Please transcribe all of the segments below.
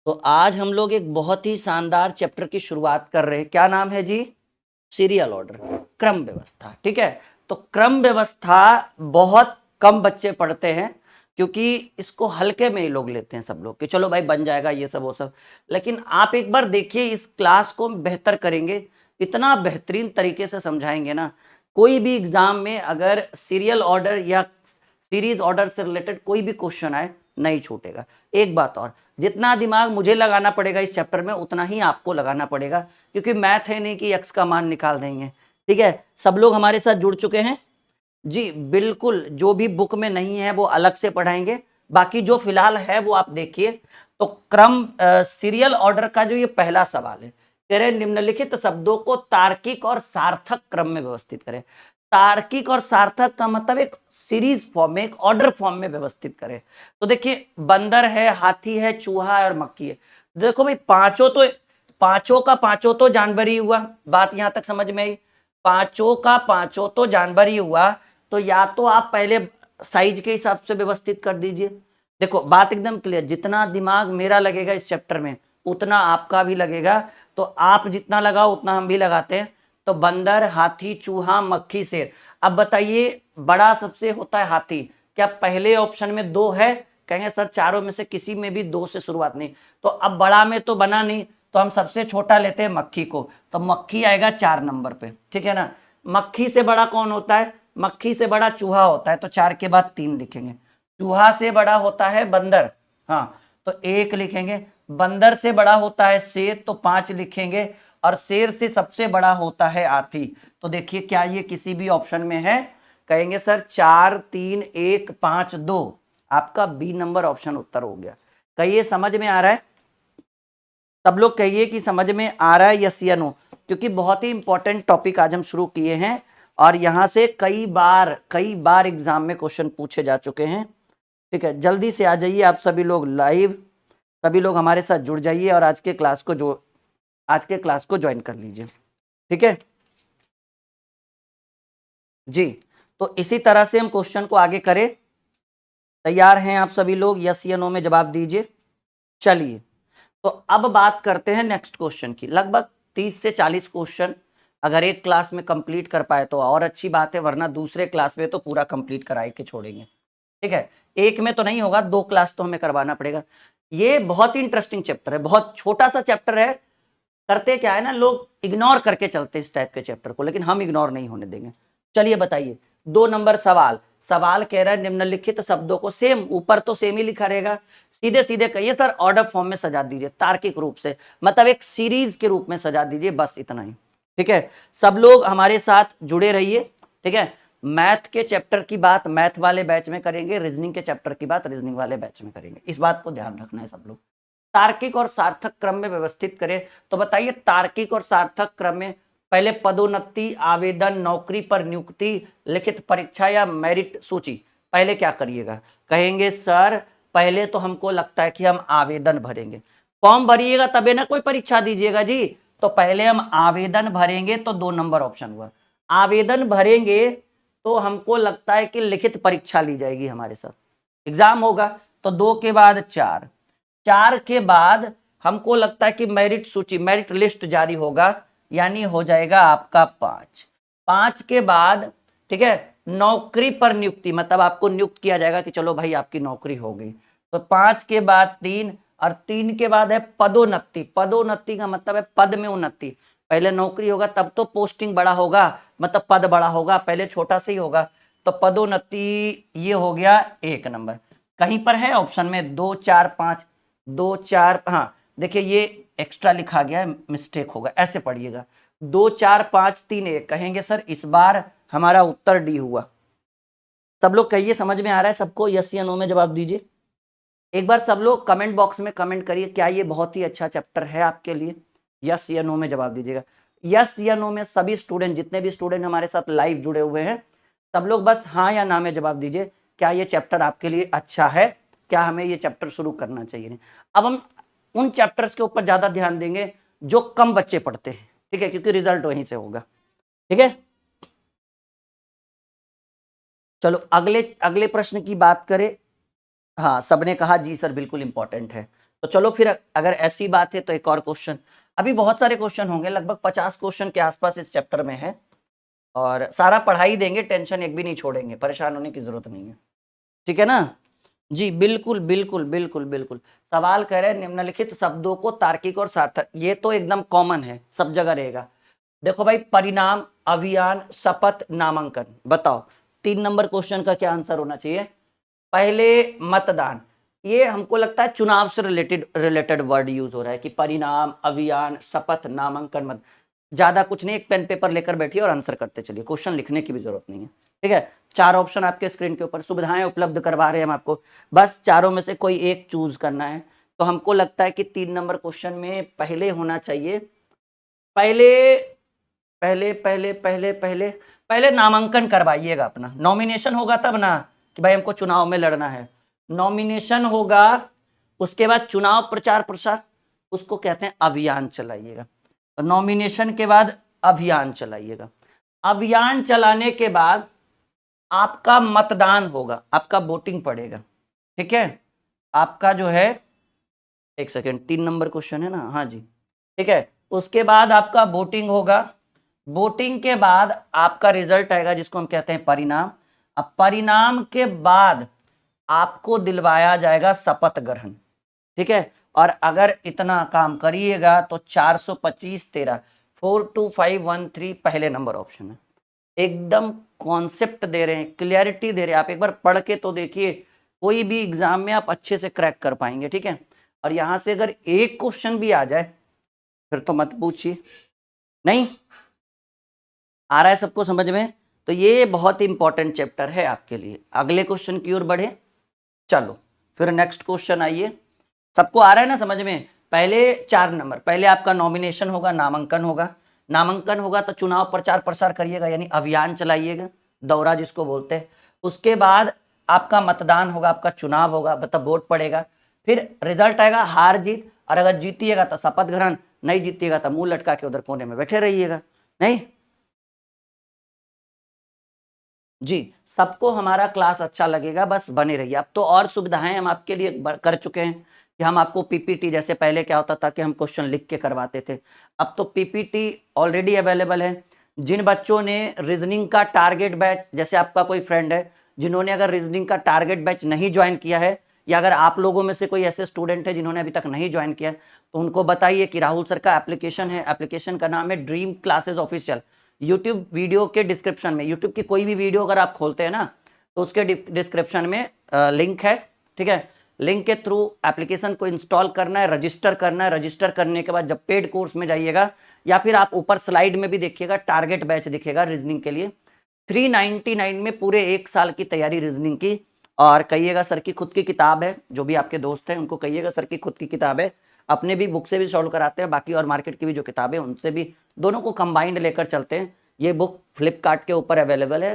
तो आज हम लोग एक बहुत ही शानदार चैप्टर की शुरुआत कर रहे हैं। क्या नाम है जी? सीरियल ऑर्डर, क्रम व्यवस्था। ठीक है, तो क्रम व्यवस्था बहुत कम बच्चे पढ़ते हैं क्योंकि इसको हल्के में ही लोग लेते हैं सब लोग कि चलो भाई बन जाएगा ये सब वो सब। लेकिन आप एक बार देखिए, इस क्लास को बेहतर करेंगे, इतना बेहतरीन तरीके से समझाएंगे ना। कोई भी एग्जाम में अगर सीरियल ऑर्डर या सीरीज ऑर्डर से रिलेटेड कोई भी क्वेश्चन आए, नहीं छूटेगा। एक बात और, जितना दिमाग मुझे लगाना पड़ेगा इस चैप्टर में उतना ही आपको लगाना पड़ेगा, क्योंकि मैथ है नहीं कि एक्स का मान निकाल देंगे। ठीक है, सब लोग हमारे साथ जुड़ चुके हैं जी? बिल्कुल, जो भी बुक में नहीं है वो अलग से पढ़ाएंगे, बाकी जो फिलहाल है वो आप देखिए। तो क्रम सीरियल ऑर्डर का जो ये पहला सवाल है, कह रहे निम्नलिखित शब्दों को तार्किक और सार्थक क्रम में व्यवस्थित करें। तार्किक और सार्थक का मतलब एक सीरीज फॉर्म में, एक ऑर्डर फॉर्म में व्यवस्थित करें। तो देखिए, बंदर है, हाथी है, चूहा है और मक्खी है। देखो भाई, पांचों का पांचों तो जानवर ही हुआ। बात यहां तक समझ में आई? पांचों का पांचों तो जानवर ही हुआ, तो या तो आप पहले साइज के हिसाब से व्यवस्थित कर दीजिए। देखो बात एकदम क्लियर, जितना दिमाग मेरा लगेगा इस चैप्टर में उतना आपका भी लगेगा। तो आप जितना लगाओ उतना हम भी लगाते हैं। तो बंदर, हाथी, चूहा, मक्खी, शेर। अब बताइए, बड़ा सबसे होता है हाथी, क्या पहले ऑप्शन में 2 है? कहेंगे सर चारों में से किसी में भी 2 से शुरुआत नहीं। तो अब बड़ा में तो बना नहीं, तो हम सबसे छोटा लेते हैं मक्खी को, तो मक्खी आएगा 4 नंबर पे। ठीक है ना? मक्खी से बड़ा कौन होता है? मक्खी से बड़ा चूहा होता है, तो 4 के बाद 3 लिखेंगे। चूहा से बड़ा होता है बंदर, हाँ, तो 1 लिखेंगे। बंदर से बड़ा होता है शेर, तो 5 लिखेंगे। और शेर से सबसे बड़ा होता है हाथी। तो देखिए, क्या ये किसी भी ऑप्शन में है? कहेंगे सर 4 3 1 5 2, आपका बी नंबर ऑप्शन उत्तर हो गया। कहिए समझ में आ रहा है? सब लोग कहिए कि समझ में आ रहा है, यस या नो, क्योंकि बहुत ही इंपॉर्टेंट टॉपिक आज हम शुरू किए हैं और यहां से कई बार एग्जाम में क्वेश्चन पूछे जा चुके हैं। ठीक है, जल्दी से आ जाइए आप सभी लोग लाइव, सभी लोग हमारे साथ जुड़ जाइए और आज के क्लास को ज्वाइन कर लीजिए। ठीक है जी? तो इसी तरह से हम क्वेश्चन को आगे करें। तैयार हैं आप सभी लोग? यस या नो में जवाब दीजिए। चलिए, तो अब बात करते हैं नेक्स्ट क्वेश्चन की। लगभग 30 से 40 क्वेश्चन अगर एक क्लास में कंप्लीट कर पाए तो और अच्छी बात है, वरना दूसरे क्लास में तो पूरा कंप्लीट कराए के छोड़ेंगे। ठीक है, एक में तो नहीं होगा, 2 क्लास तो हमें करवाना पड़ेगा। ये बहुत ही इंटरेस्टिंग चैप्टर है, बहुत छोटा सा चैप्टर है। करते क्या है ना, लोग इग्नोर करके चलते इस टाइप के चैप्टर को, लेकिन हम इग्नोर नहीं होने देंगे। चलिए बताइए, 2 नंबर सवाल कह रहा है निम्नलिखित शब्दों को, सेम ऊपर तो सेम ही लिखा रहेगा, सीधे सीधे कहिए सर ऑर्डर फॉर्म में सजा दीजिए, तार्किक रूप से, मतलब एक सीरीज के रूप में सजा दीजिए, बस इतना ही। ठीक है, सब लोग हमारे साथ जुड़े रहिए। ठीक है, मैथ के चैप्टर की बात मैथ वाले बैच में करेंगे, रीजनिंग के चैप्टर की बात रीजनिंग वाले बैच में करेंगे, इस बात को ध्यान रखना है सब लोग। तार्किक और सार्थक क्रम में व्यवस्थित करें, तो बताइए तार्किक और सार्थक क्रम में पहले पदोन्नति, आवेदन, नौकरी पर नियुक्ति, लिखित परीक्षा या मेरिट सूची, पहले क्या करिएगा? कहेंगे सर पहले तो हमको लगता है कि हम आवेदन भरेंगे। फॉर्म भरिएगा तबे ना कोई परीक्षा दीजिएगा जी। तो पहले हम आवेदन भरेंगे, तो 2 नंबर ऑप्शन हुआ। आवेदन भरेंगे तो हमको लगता है कि लिखित परीक्षा ली जाएगी, हमारे साथ एग्जाम होगा। तो 2 के बाद 4, 4 के बाद हमको लगता है कि मेरिट सूची, मेरिट लिस्ट जारी होगा, यानी हो जाएगा आपका 5। 5 के बाद ठीक है, नौकरी पर नियुक्ति, मतलब आपको नियुक्त किया जाएगा कि चलो भाई आपकी नौकरी हो गई। तो 5 के बाद 3, और 3 के बाद है पदोन्नति। पदोन्नति का मतलब है पद में उन्नति। पहले नौकरी होगा तब तो पोस्टिंग बड़ा होगा, मतलब पद बड़ा होगा, पहले छोटा से ही होगा। तो पदोन्नति ये हो गया 1 नंबर। कहीं पर है ऑप्शन में 2 4 5, 2 4, हाँ देखिए ये एक्स्ट्रा लिखा गया है, मिस्टेक होगा, ऐसे पढ़िएगा 2 4 5 3 1। कहेंगे सर इस बार हमारा उत्तर डी हुआ। सब लोग कहिए समझ में आ रहा है सबको? यस या नो में जवाब दीजिए। एक बार सब लोग कमेंट बॉक्स में कमेंट करिए, क्या ये बहुत ही अच्छा चैप्टर है आपके लिए? यस या नो में जवाब दीजिएगा। यस या नो में सभी स्टूडेंट, जितने भी स्टूडेंट हमारे साथ लाइव जुड़े हुए हैं, सब लोग बस हाँ या ना में जवाब दीजिए। क्या ये चैप्टर आपके लिए अच्छा है? क्या हमें ये चैप्टर शुरू करना चाहिए? नहीं, अब हम उन चैप्टर्स के ऊपर ज्यादा ध्यान देंगे जो कम बच्चे पढ़ते हैं। ठीक है, क्योंकि रिजल्ट वहीं से होगा। ठीक है, चलो अगले अगले प्रश्न की बात करें। हाँ, सबने कहा जी सर, बिल्कुल इंपॉर्टेंट है। तो चलो फिर अगर ऐसी बात है तो एक और क्वेश्चन, अभी बहुत सारे क्वेश्चन होंगे, लगभग 50 क्वेश्चन के आसपास इस चैप्टर में है और सारा पढ़ाई देंगे, टेंशन एक भी नहीं छोड़ेंगे, परेशान होने की जरूरत नहीं है, ठीक है ना जी। बिल्कुल बिल्कुल बिल्कुल बिल्कुल। सवाल कह रहे हैं निम्नलिखित शब्दों को तार्किक और सार्थक, ये तो एकदम कॉमन है, सब जगह रहेगा। देखो भाई, परिणाम, अभियान, शपथ, नामांकन, बताओ 3 नंबर क्वेश्चन का क्या आंसर होना चाहिए। पहले मतदान, ये हमको लगता है चुनाव से रिलेटेड वर्ड यूज हो रहा है कि परिणाम, अभियान, शपथ, नामांकन, मत, ज्यादा कुछ नहीं, एक पेन पेपर लेकर बैठिए और आंसर करते चलिए, क्वेश्चन लिखने की भी जरूरत नहीं है, ठीक है। 4 ऑप्शन आपके स्क्रीन के ऊपर, सुविधाएं उपलब्ध करवा रहे हैं हम आपको, बस चारों में से कोई एक चूज करना है। तो हमको लगता है कि 3 नंबर क्वेश्चन में पहले होना चाहिए, पहले पहले पहले पहले पहले पहले नामांकन करवाइएगा अपना, नॉमिनेशन होगा तब ना कि भाई हमको चुनाव में लड़ना है, नॉमिनेशन होगा, उसके बाद चुनाव प्रचार प्रसार, उसको कहते हैं अभियान चलाइएगा। तो नॉमिनेशन के बाद अभियान चलाइएगा, अभियान चलाने के बाद आपका मतदान होगा, आपका वोटिंग पड़ेगा, ठीक है। आपका जो है, एक सेकेंड, 3 नंबर क्वेश्चन है ना, हाँ जी, ठीक है। उसके बाद आपका वोटिंग होगा, वोटिंग के बाद आपका रिजल्ट आएगा जिसको हम कहते हैं परिणाम। अब परिणाम के बाद आपको दिलवाया जाएगा शपथ ग्रहण, ठीक है। और अगर इतना काम करिएगा तो 425 13 42513 पहले नंबर ऑप्शन है, एकदम कॉन्सेप्ट दे रहे हैं, क्लियरिटी दे रहे हैं, आप एक बार पढ़ के तो देखिए, कोई भी एग्जाम में आप अच्छे से क्रैक कर पाएंगे, ठीक है। और यहां से अगर एक क्वेश्चन भी आ जाए फिर तो मत पूछिए, नहीं आ रहा है सबको समझ में, तो ये बहुत इंपॉर्टेंट चैप्टर है आपके लिए। अगले क्वेश्चन की ओर बढ़े, चलो फिर नेक्स्ट क्वेश्चन आइए, सबको आ रहा है ना समझ में। पहले 4 नंबर, पहले आपका नॉमिनेशन होगा, नामांकन होगा, नामांकन होगा तो चुनाव प्रचार प्रसार करिएगा, यानी अभियान चलाइएगा, दौरा जिसको बोलते हैं। उसके बाद आपका मतदान होगा, आपका चुनाव होगा, मतलब वोट पड़ेगा, फिर रिजल्ट आएगा, हार जीत, और अगर जीतिएगा तो शपथ ग्रहण, नहीं जीतिएगा तो मुंह लटका के उधर कोने में बैठे रहिएगा, नहीं जी। सबको हमारा क्लास अच्छा लगेगा, बस बने रहिए। अब तो और सुविधाएं हम आपके लिए कर चुके हैं कि हम आपको पीपीटी, जैसे पहले क्या होता था कि हम क्वेश्चन लिख के करवाते थे, अब तो पीपीटी ऑलरेडी अवेलेबल है। जिन बच्चों ने रीजनिंग का टारगेट बैच, जैसे आपका कोई फ्रेंड है जिन्होंने अगर रीजनिंग का टारगेट बैच नहीं ज्वाइन किया है, या अगर आप लोगों में से कोई ऐसे स्टूडेंट है जिन्होंने अभी तक नहीं ज्वाइन किया, तो उनको बताइए कि राहुल सर का एप्लीकेशन है, एप्लीकेशन का नाम है dream classes official. YouTube video के डिस्क्रिप्शन में, यूट्यूब की कोई भी वीडियो अगर आप खोलते हैं ना, तो उसके डिस्क्रिप्शन में लिंक है, ठीक है। लिंक के थ्रू एप्लीकेशन को इंस्टॉल करना है, रजिस्टर करना है, रजिस्टर करने के बाद जब पेड कोर्स में जाइएगा, या फिर आप ऊपर स्लाइड में भी देखिएगा टारगेट बैच दिखेगा रीजनिंग के लिए, 399 में पूरे 1 साल की तैयारी रीजनिंग की। और कहिएगा सर की खुद की किताब है, जो भी आपके दोस्त हैं उनको कहिएगा सर की खुद की किताब है, अपने भी बुक से भी सॉल्व कराते हैं, बाकी और मार्केट की भी जो किताबें उनसे भी, दोनों को कंबाइंड लेकर चलते हैं। ये बुक फ्लिपकार्ट के ऊपर अवेलेबल है,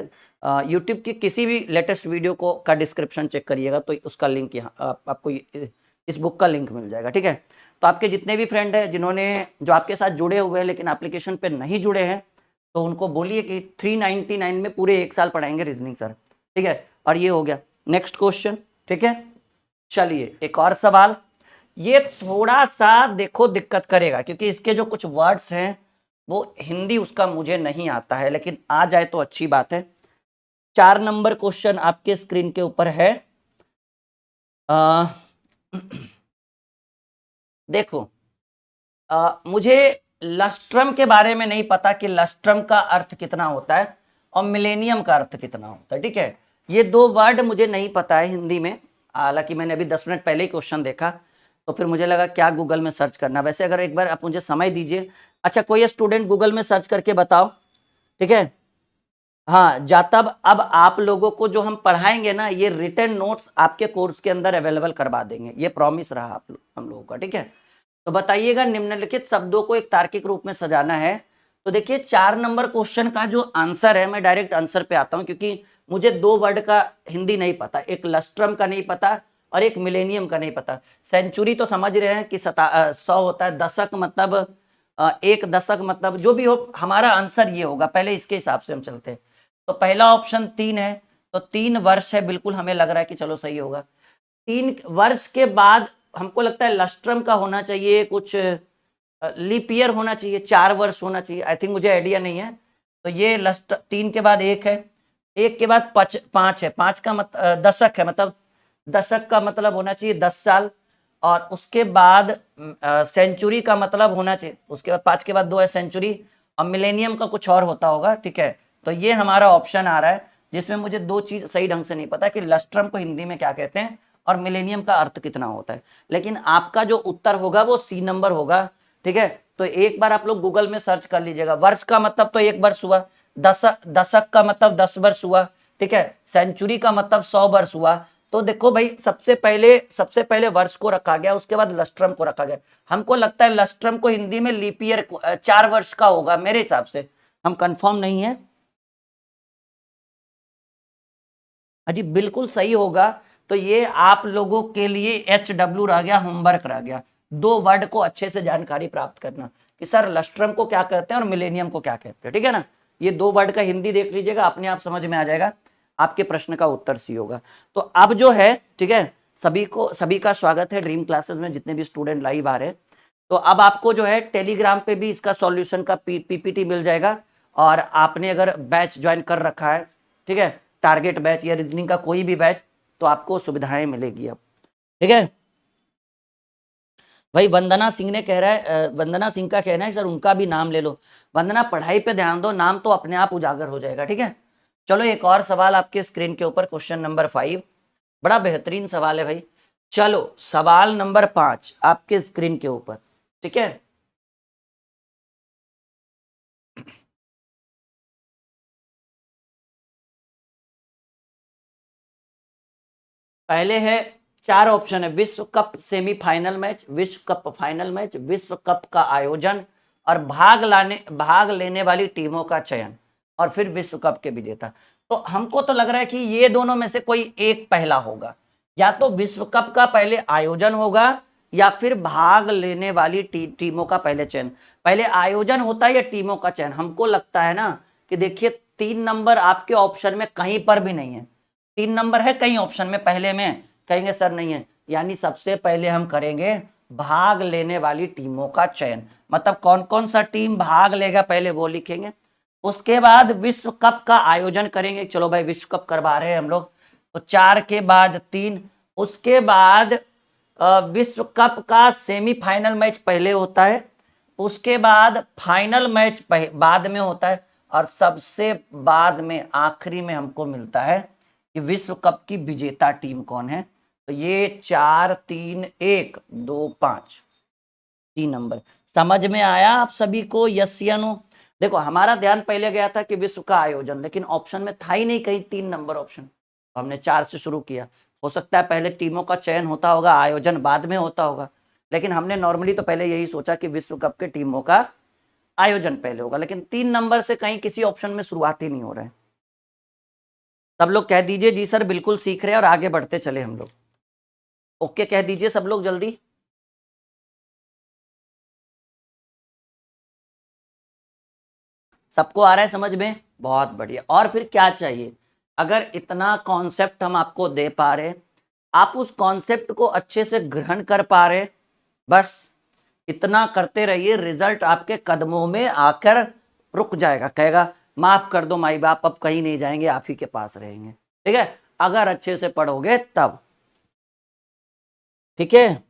यूट्यूब की किसी भी लेटेस्ट वीडियो को का डिस्क्रिप्शन चेक करिएगा तो उसका लिंक यहाँ आपको इस बुक का लिंक मिल जाएगा, ठीक है। तो आपके जितने भी फ्रेंड हैं जिन्होंने, जो आपके साथ जुड़े हुए हैं लेकिन एप्लीकेशन पे नहीं जुड़े हैं, तो उनको बोलिए कि 399 में पूरे 1 साल पढ़ाएंगे रीजनिंग सर, ठीक है। और ये हो गया नेक्स्ट क्वेश्चन, ठीक है। चलिए एक और सवाल, ये थोड़ा सा देखो दिक्कत करेगा क्योंकि इसके जो कुछ वर्ड्स हैं वो हिंदी उसका मुझे नहीं आता है, लेकिन आ जाए तो अच्छी बात है। 4 नंबर क्वेश्चन आपके स्क्रीन के ऊपर है। देखो, मुझे लस्ट्रम के बारे में नहीं पता कि लस्ट्रम का अर्थ कितना होता है और मिलेनियम का अर्थ कितना होता है, ठीक है। ये 2 वर्ड मुझे नहीं पता है हिंदी में, हालांकि मैंने अभी 10 मिनट पहले ही क्वेश्चन देखा तो फिर मुझे लगा क्या गूगल में सर्च करना। वैसे अगर एक बार आप मुझे समय दीजिए, अच्छा कोई स्टूडेंट गूगल में सर्च करके बताओ, ठीक है। हाँ जा, तब अब आप लोगों को जो हम पढ़ाएंगे ना, ये रिटन नोट्स आपके कोर्स के अंदर अवेलेबल करवा देंगे, ये प्रॉमिस रहा हम लोगों का, ठीक है। तो बताइएगा, निम्नलिखित शब्दों को एक तार्किक रूप में सजाना है। तो देखिए 4 नंबर क्वेश्चन का जो आंसर है, मैं डायरेक्ट आंसर पे आता हूं क्योंकि मुझे 2 वर्ड का हिंदी नहीं पता, एक लस्ट्रम का नहीं पता और एक मिलेनियम का नहीं पता। सेंचुरी तो समझ रहे हैं कि 100 होता है, दशक मतलब 1 दशक, मतलब जो भी हो, हमारा आंसर ये होगा, पहले इसके हिसाब से हम चलते हैं। तो पहला ऑप्शन 3 है, तो 3 वर्ष है, बिल्कुल हमें लग रहा है कि चलो सही होगा। 3 वर्ष के बाद हमको लगता है लस्ट्रम का होना चाहिए, कुछ लीप ईयर होना चाहिए, 4 वर्ष होना चाहिए, आई थिंक, मुझे आइडिया नहीं है। तो ये 3 के बाद 1 है, 1 के बाद 5 है, 5 का दशक है, मतलब दशक का मतलब होना चाहिए 10 साल, और उसके बाद सेंचुरी का मतलब होना चाहिए, उसके बाद 5 के बाद 2 है सेंचुरी, और मिलेनियम का कुछ और होता होगा, ठीक है। तो ये हमारा ऑप्शन आ रहा है, जिसमें मुझे 2 चीज सही ढंग से नहीं पता कि लस्ट्रम को हिंदी में क्या कहते हैं और मिलेनियम का अर्थ कितना होता है, लेकिन आपका जो उत्तर होगा वो सी नंबर होगा, ठीक है। तो एक बार आप लोग गूगल में सर्च कर लीजिएगा। वर्ष का मतलब तो 1 वर्ष हुआ, दशक का मतलब 10 वर्ष हुआ, ठीक है, सेंचुरी का मतलब 100 वर्ष हुआ। तो देखो भाई, सबसे पहले वर्ष को रखा गया, उसके बाद लस्ट्रम को रखा गया। हमको लगता है लस्ट्रम को हिंदी में लीप ईयर 4 वर्ष का होगा मेरे हिसाब से, हम कंफर्म नहीं है। अजी बिल्कुल सही होगा। तो ये आप लोगों के लिए HW रह गया, होमवर्क रह गया, 2 वर्ड को अच्छे से जानकारी प्राप्त करना कि सर लस्ट्रम को क्या कहते हैं और मिलेनियम को क्या कहते हैं, ठीक है ना। ये 2 वर्ड का हिंदी देख लीजिएगा, अपने आप समझ में आ जाएगा, आपके प्रश्न का उत्तर सी होगा। तो अब जो है, ठीक है, सभी का स्वागत है ड्रीम क्लासेस में, जितने भी स्टूडेंट लाइव आ रहे हैं। तो अब आपको जो है टेलीग्राम पे भी इसका सॉल्यूशन का PPT मिल जाएगा, और आपने अगर बैच ज्वाइन कर रखा है, ठीक है, टारगेट बैच या रीजनिंग का कोई भी बैच, तो आपको सुविधाएं मिलेगी अब, ठीक है। भाई वंदना सिंह ने कह रहा है, वंदना सिंह का कहना है सर उनका भी नाम ले लो। वंदना, पढ़ाई पे ध्यान दो, नाम तो अपने आप उजागर हो जाएगा, ठीक है। चलो एक और सवाल आपके स्क्रीन के ऊपर, क्वेश्चन नंबर 5, बड़ा बेहतरीन सवाल है भाई। चलो सवाल नंबर 5 आपके स्क्रीन के ऊपर, ठीक है। पहले है 4 ऑप्शन है, विश्व कप सेमीफाइनल मैच, विश्व कप फाइनल मैच, विश्व कप का आयोजन, और भाग लेने वाली टीमों का चयन, और फिर विश्व कप के विजेता। तो हमको तो लग रहा है कि ये दोनों में से कोई एक पहला होगा, या तो विश्व कप का पहले आयोजन होगा, या फिर भाग लेने वाली टीमों का पहले चयन। पहले आयोजन होता है या टीमों का चयन? हमको लगता है ना कि देखिए 3 नंबर आपके ऑप्शन में कहीं पर भी नहीं है। 3 नंबर है कहीं ऑप्शन में, पहले में कहेंगे सर नहीं है, यानी सबसे पहले हम करेंगे भाग लेने वाली टीमों का चयन, मतलब कौन कौन सा टीम भाग लेगा पहले वो लिखेंगे। उसके बाद विश्व कप का आयोजन करेंगे, चलो भाई विश्व कप करवा रहे हैं हम लोग, तो 4 के बाद 3। उसके बाद विश्व कप का सेमीफाइनल मैच पहले होता है, उसके बाद फाइनल मैच बाद में होता है, और सबसे बाद में आखिरी में हमको मिलता है कि विश्व कप की विजेता टीम कौन है। तो ये 4 3 1 2 5 3 नंबर समझ में आया आप सभी को, यस या नो? देखो हमारा ध्यान पहले गया था कि विश्व का आयोजन, लेकिन ऑप्शन में था ही नहीं कहीं 3 नंबर ऑप्शन, हमने 4 से शुरू किया। हो सकता है पहले टीमों का चयन होता होगा, आयोजन बाद में होता होगा, लेकिन हमने नॉर्मली तो पहले यही सोचा कि विश्व कप के टीमों का आयोजन पहले होगा, लेकिन 3 नंबर से कहीं किसी ऑप्शन में शुरुआत ही नहीं हो रहा है। सब लोग कह दीजिए जी सर बिल्कुल सीख रहे हैं और आगे बढ़ते चले हम लोग। ओके कह दीजिए सब लोग जल्दी। सबको आ रहा है समझ में? बहुत बढ़िया। और फिर क्या चाहिए? अगर इतना कॉन्सेप्ट हम आपको दे पा रहे, आप उस कॉन्सेप्ट को अच्छे से ग्रहण कर पा रहे, बस इतना करते रहिए, रिजल्ट आपके कदमों में आकर रुक जाएगा, कहेगा माफ कर दो माई बाप, अब कहीं नहीं जाएंगे, आप ही के पास रहेंगे, ठीक है, अगर अच्छे से पढ़ोगे तब, ठीक है।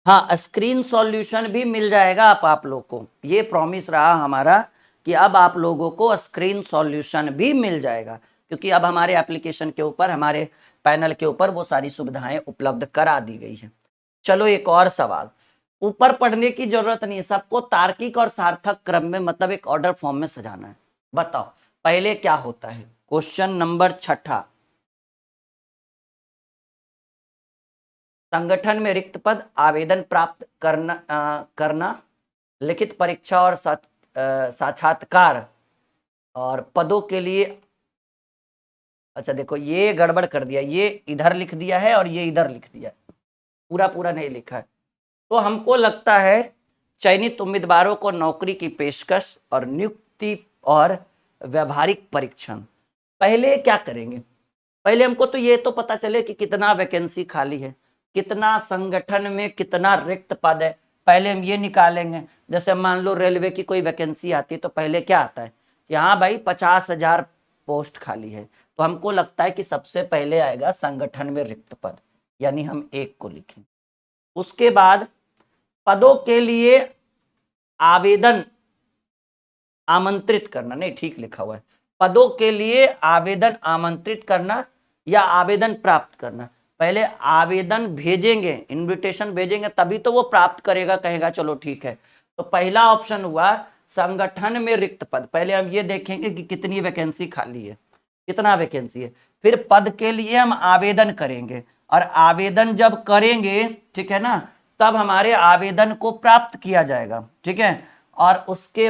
हाँ स्क्रीन सॉल्यूशन भी मिल जाएगा आप लोग को, ये प्रॉमिस रहा हमारा कि अब आप लोगों को स्क्रीन सॉल्यूशन भी मिल जाएगा, क्योंकि अब हमारे एप्लीकेशन के ऊपर, हमारे पैनल के ऊपर वो सारी सुविधाएं उपलब्ध करा दी गई है। चलो एक और सवाल, ऊपर पढ़ने की जरूरत नहीं है, सबको तार्किक और सार्थक क्रम में, मतलब एक ऑर्डर फॉर्म में सजाना है। बताओ पहले क्या होता है? क्वेश्चन नंबर 6, संगठन में रिक्त पद, आवेदन प्राप्त करना, लिखित परीक्षा और साक्षात्कार, और पदों के लिए, अच्छा देखो ये गड़बड़ कर दिया, ये इधर लिख दिया है और ये इधर लिख दिया है, पूरा पूरा नहीं लिखा है। तो हमको लगता है चयनित उम्मीदवारों को नौकरी की पेशकश और नियुक्ति और व्यवहारिक परीक्षण, पहले क्या करेंगे? पहले हमको तो ये तो पता चले कि कितना वैकेंसी खाली है, कितना संगठन में कितना रिक्त पद है, पहले हम ये निकालेंगे। जैसे मान लो रेलवे की कोई वैकेंसी आती है तो पहले क्या आता है कि हाँ भाई 50,000 पोस्ट खाली है, तो हमको लगता है कि सबसे पहले आएगा संगठन में रिक्त पद, यानी हम 1 को लिखें। उसके बाद पदों के लिए आवेदन आमंत्रित करना, नहीं ठीक लिखा हुआ है, पदों के लिए आवेदन आमंत्रित करना या आवेदन प्राप्त करना। पहले आवेदन भेजेंगे, इनविटेशन भेजेंगे, तभी तो वो प्राप्त करेगा, कहेगा चलो ठीक है। तो पहला ऑप्शन हुआ संगठन में रिक्त पद। पहले हम ये देखेंगे कि कितनी वैकेंसी खाली है, कितना वैकेंसी है, फिर पद के लिए हम आवेदन करेंगे, और आवेदन जब करेंगे, ठीक है ना, तब हमारे आवेदन को प्राप्त किया जाएगा, ठीक है। और उसके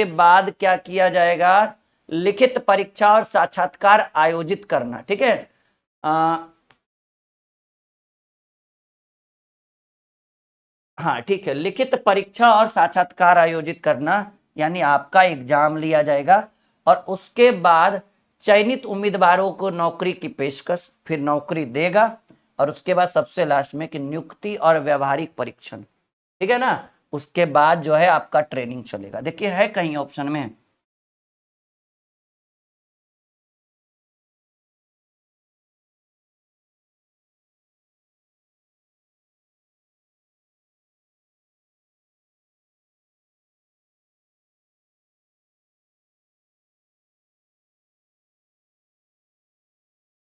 बाद क्या किया जाएगा, लिखित परीक्षा और साक्षात्कार आयोजित करना, ठीक है। हाँ ठीक है, लिखित परीक्षा और साक्षात्कार आयोजित करना, यानी आपका एग्जाम लिया जाएगा, और उसके बाद चयनित उम्मीदवारों को नौकरी की पेशकश, फिर नौकरी देगा, और उसके बाद सबसे लास्ट में कि नियुक्ति और व्यवहारिक परीक्षण, ठीक है ना। उसके बाद जो है आपका ट्रेनिंग चलेगा। देखिए है कहीं ऑप्शन में,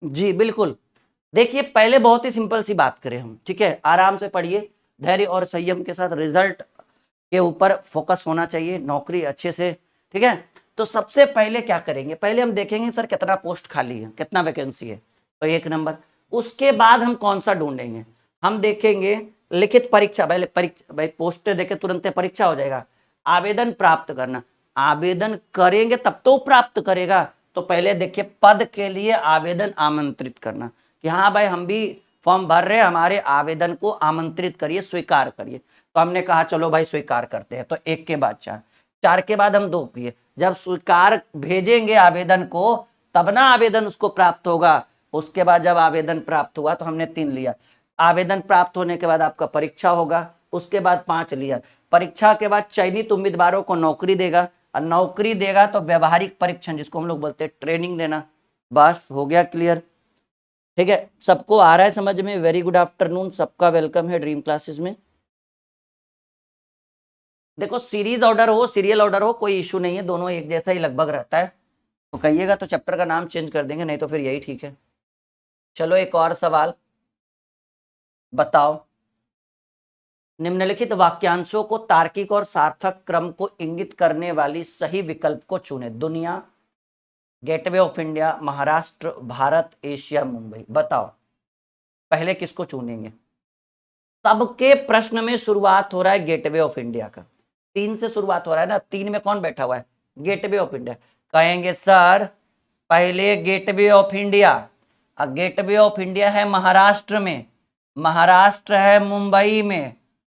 जी बिल्कुल। देखिए पहले बहुत ही सिंपल सी बात करें हम, ठीक है, आराम से पढ़िए, धैर्य और संयम के साथ, रिजल्ट के ऊपर फोकस होना चाहिए, नौकरी अच्छे से, ठीक है। तो सबसे पहले क्या करेंगे, पहले हम देखेंगे सर कितना पोस्ट खाली है, कितना वैकेंसी है, तो 1 नंबर। उसके बाद हम कौन सा ढूंढेंगे, हम देखेंगे लिखित परीक्षा, पहले परीक्षा, भाई पोस्ट देखे तुरंत परीक्षा हो जाएगा। आवेदन प्राप्त करना, आवेदन करेंगे तब तो प्राप्त करेगा, तो पहले देखिए पद के लिए आवेदन आमंत्रित करना, कि हाँ भाई हम भी फॉर्म भर रहे हैं, हमारे आवेदन को आमंत्रित करिए, स्वीकार करिए। तो हमने कहा चलो भाई स्वीकार करते हैं, तो 1 के बाद 4, 4 के बाद हम 2 किए। जब स्वीकार भेजेंगे आवेदन को, तब ना आवेदन उसको प्राप्त होगा। उसके बाद जब आवेदन प्राप्त हुआ तो हमने 3 लिया। आवेदन प्राप्त होने के बाद आपका परीक्षा होगा, उसके बाद 5 लिया। परीक्षा के बाद चयनित उम्मीदवारों को नौकरी देगा, और नौकरी देगा तो व्यवहारिक परीक्षण, जिसको हम लोग बोलते हैं ट्रेनिंग देना। बस हो गया क्लियर, ठीक है। सबको आ रहा है समझ में? वेरी गुड आफ्टरनून, सबका वेलकम है ड्रीम क्लासेस में। देखो सीरीज ऑर्डर हो, सीरियल ऑर्डर हो, कोई इशू नहीं है, दोनों एक जैसा ही लगभग रहता है। तो कहिएगा तो चैप्टर का नाम चेंज कर देंगे, नहीं तो फिर यही ठीक है। चलो एक और सवाल बताओ, निम्नलिखित वाक्यांशों को तार्किक और सार्थक क्रम को इंगित करने वाली सही विकल्प को चुने। दुनिया, gateway of India, Maharashtra, Bharat, Asia, Mumbai. बताओ पहले किसको चुनेंगे। सबके प्रश्न में शुरुआत हो रहा है गेटवे ऑफ इंडिया का, 3 से शुरुआत हो रहा है ना, 3 में कौन बैठा हुआ है, गेटवे ऑफ इंडिया। कहेंगे सर पहले गेटवे ऑफ इंडिया, अब गेटवे ऑफ इंडिया है महाराष्ट्र में, महाराष्ट्र है मुंबई में,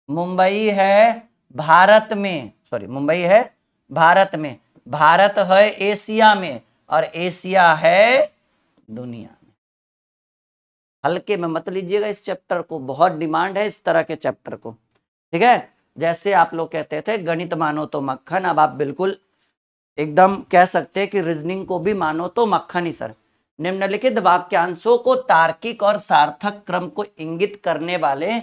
मुंबई है भारत में, सॉरी मुंबई है भारत में, भारत है एशिया में, और एशिया है दुनिया में। हल्के में मत लीजिएगा इस चैप्टर को, बहुत डिमांड है इस तरह के चैप्टर को, ठीक है। जैसे आप लोग कहते थे गणित मानो तो मक्खन, अब आप बिल्कुल एकदम कह सकते हैं कि रीजनिंग को भी मानो तो मक्खन ही सर। निम्नलिखित वाक्यांशों को तार्किक और सार्थक क्रम को इंगित करने वाले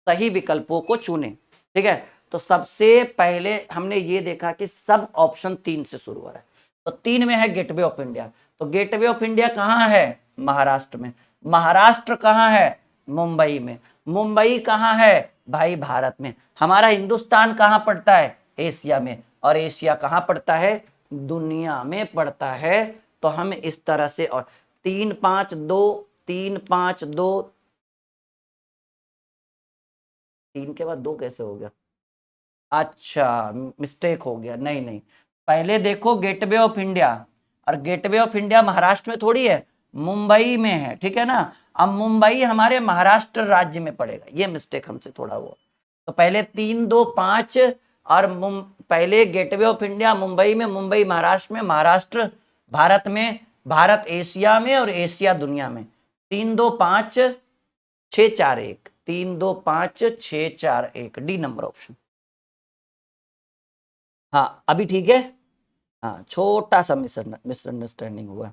सही विकल्पों को चुने, ठीक है। तो सबसे पहले हमने ये देखा कि सब ऑप्शन 3 से शुरू हो रहा है, तो 3 में है गेटवे ऑफ इंडिया। तो गेटवे ऑफ इंडिया कहाँ है, महाराष्ट्र में, महाराष्ट्र कहाँ है, मुंबई में, मुंबई कहाँ है भाई, भारत में, हमारा हिंदुस्तान कहाँ पड़ता है, एशिया में, और एशिया कहाँ पड़ता है, दुनिया में पड़ता है। तो हम इस तरह से, और 3 5 2 3 5 2, 3 के बाद 2 कैसे हो गया, अच्छा मिस्टेक हो गया, नहीं नहीं, पहले देखो गेटवे ऑफ इंडिया, और गेटवे ऑफ इंडिया महाराष्ट्र में थोड़ी है, मुंबई में है, ठीक है ना। अब मुंबई हमारे महाराष्ट्र राज्य में पड़ेगा, ये मिस्टेक हमसे थोड़ा हुआ। तो पहले 3 2 5, और पहले गेटवे ऑफ इंडिया मुंबई में, मुंबई महाराष्ट्र में, महाराष्ट्र भारत में, भारत एशिया में और एशिया दुनिया में। 3 2 5 6 4 1, 3 2 5 6 4 1, डी नंबर ऑप्शन। हाँ अभी ठीक है। हाँ छोटा सा मिसअंडरस्टैंडिंग हुआ।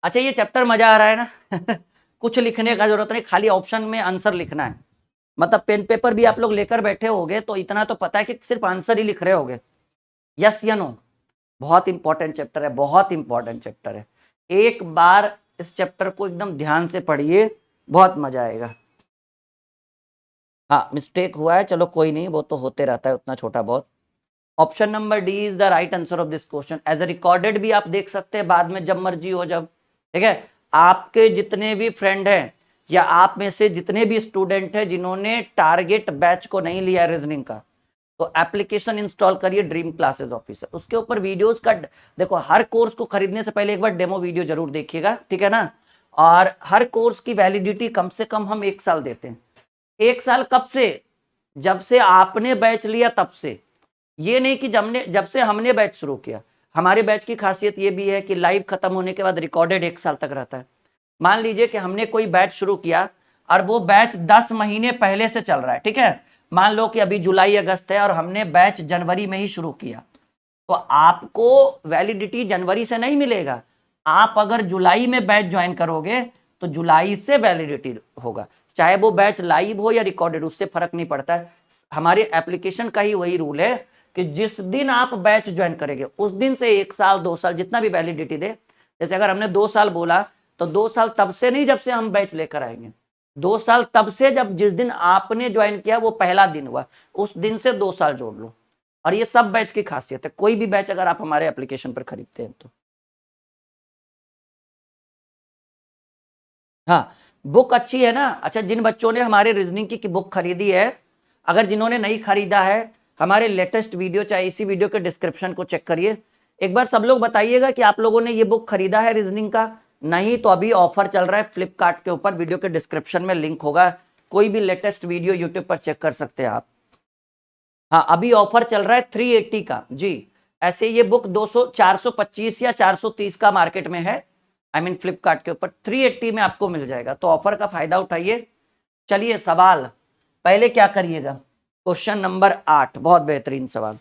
अच्छा ये चैप्टर मजा आ रहा है ना कुछ लिखने का जरूरत नहीं, खाली ऑप्शन में आंसर लिखना है। मतलब पेन पेपर भी आप लोग लेकर बैठे होगे तो इतना तो पता है कि सिर्फ आंसर ही लिख रहे होगे, यस या नो। बहुत इंपॉर्टेंट चैप्टर है, बहुत इंपॉर्टेंट चैप्टर है। एक बार इस चैप्टर को एकदम ध्यान से पढ़िए, बहुत मजा आएगा। हाँ मिस्टेक हुआ है, चलो कोई नहीं, वो तो होते रहता है उतना छोटा बहुत। Option number D is the right answer of this question. As a recorded भी आप देख सकते हैं बाद में, जब मर्जी हो जब, ठीक है। आपके जितने भी फ्रेंड हैं या आप में से जितने भी स्टूडेंट हैं जिन्होंने टारगेट बैच को नहीं लिया रीजनिंग का, तो एप्लीकेशन इंस्टॉल करिए ड्रीम क्लासेस ऑफिसर। उसके ऊपर वीडियोस का देखो, हर कोर्स को खरीदने से पहले एक बार डेमो वीडियो जरूर देखिएगा, ठीक है ना। और हर कोर्स की वैलिडिटी कम से कम हम 1 साल देते हैं। 1 साल कब से? जब से आपने बैच लिया तब से। ये नहीं कि जब से हमने बैच शुरू किया। हमारे बैच की खासियत ये भी है कि लाइव खत्म होने के बाद रिकॉर्डेड 1 साल तक रहता है। मान लीजिए कि हमने कोई बैच शुरू किया और वो बैच 10 महीने पहले से चल रहा है, ठीक है। मान लो कि अभी जुलाई अगस्त है और हमने बैच जनवरी में ही शुरू किया, तो आपको वैलिडिटी जनवरी से नहीं मिलेगा। आप अगर जुलाई में बैच ज्वाइन करोगे तो जुलाई से वैलिडिटी होगा, चाहे वो बैच लाइव हो या रिकॉर्डेड, उससे फर्क नहीं पड़ता है। हमारे एप्लीकेशन का ही वही रूल है कि जिस दिन आप बैच ज्वाइन करेंगे उस दिन से 1 साल 2 साल जितना भी वैलिडिटी दे। जैसे अगर हमने 2 साल बोला तो 2 साल तब से नहीं जब से हम बैच लेकर आएंगे, 2 साल तब से जब जिस दिन आपने ज्वाइन किया वो पहला दिन हुआ, उस दिन से 2 साल जोड़ लो। और ये सब बैच की खासियत है, कोई भी बैच अगर आप हमारे एप्लीकेशन पर खरीदते हैं तो। हाँ बुक अच्छी है ना। अच्छा जिन बच्चों ने हमारे रीजनिंग की बुक खरीदी है, अगर जिन्होंने नहीं खरीदा है, हमारे लेटेस्ट वीडियो चाहे इसी वीडियो के डिस्क्रिप्शन को चेक करिए। एक बार सब लोग बताइएगा कि आप लोगों ने ये बुक खरीदा है रीजनिंग का। नहीं तो अभी ऑफर चल रहा है फ्लिपकार्ट के ऊपर, वीडियो के डिस्क्रिप्शन में लिंक होगा, कोई भी लेटेस्ट वीडियो यूट्यूब पर चेक कर सकते हैं आप। हाँ अभी ऑफर चल रहा है 380 का जी। ऐसे ये बुक 200 425 या 430 का मार्केट में है, आई मीन फ्लिपकार्ट के ऊपर 380 में आपको मिल जाएगा, तो ऑफर का फायदा उठाइए। चलिए सवाल पहले क्या करिएगा, क्वेश्चन नंबर 8, बहुत बेहतरीन सवाल,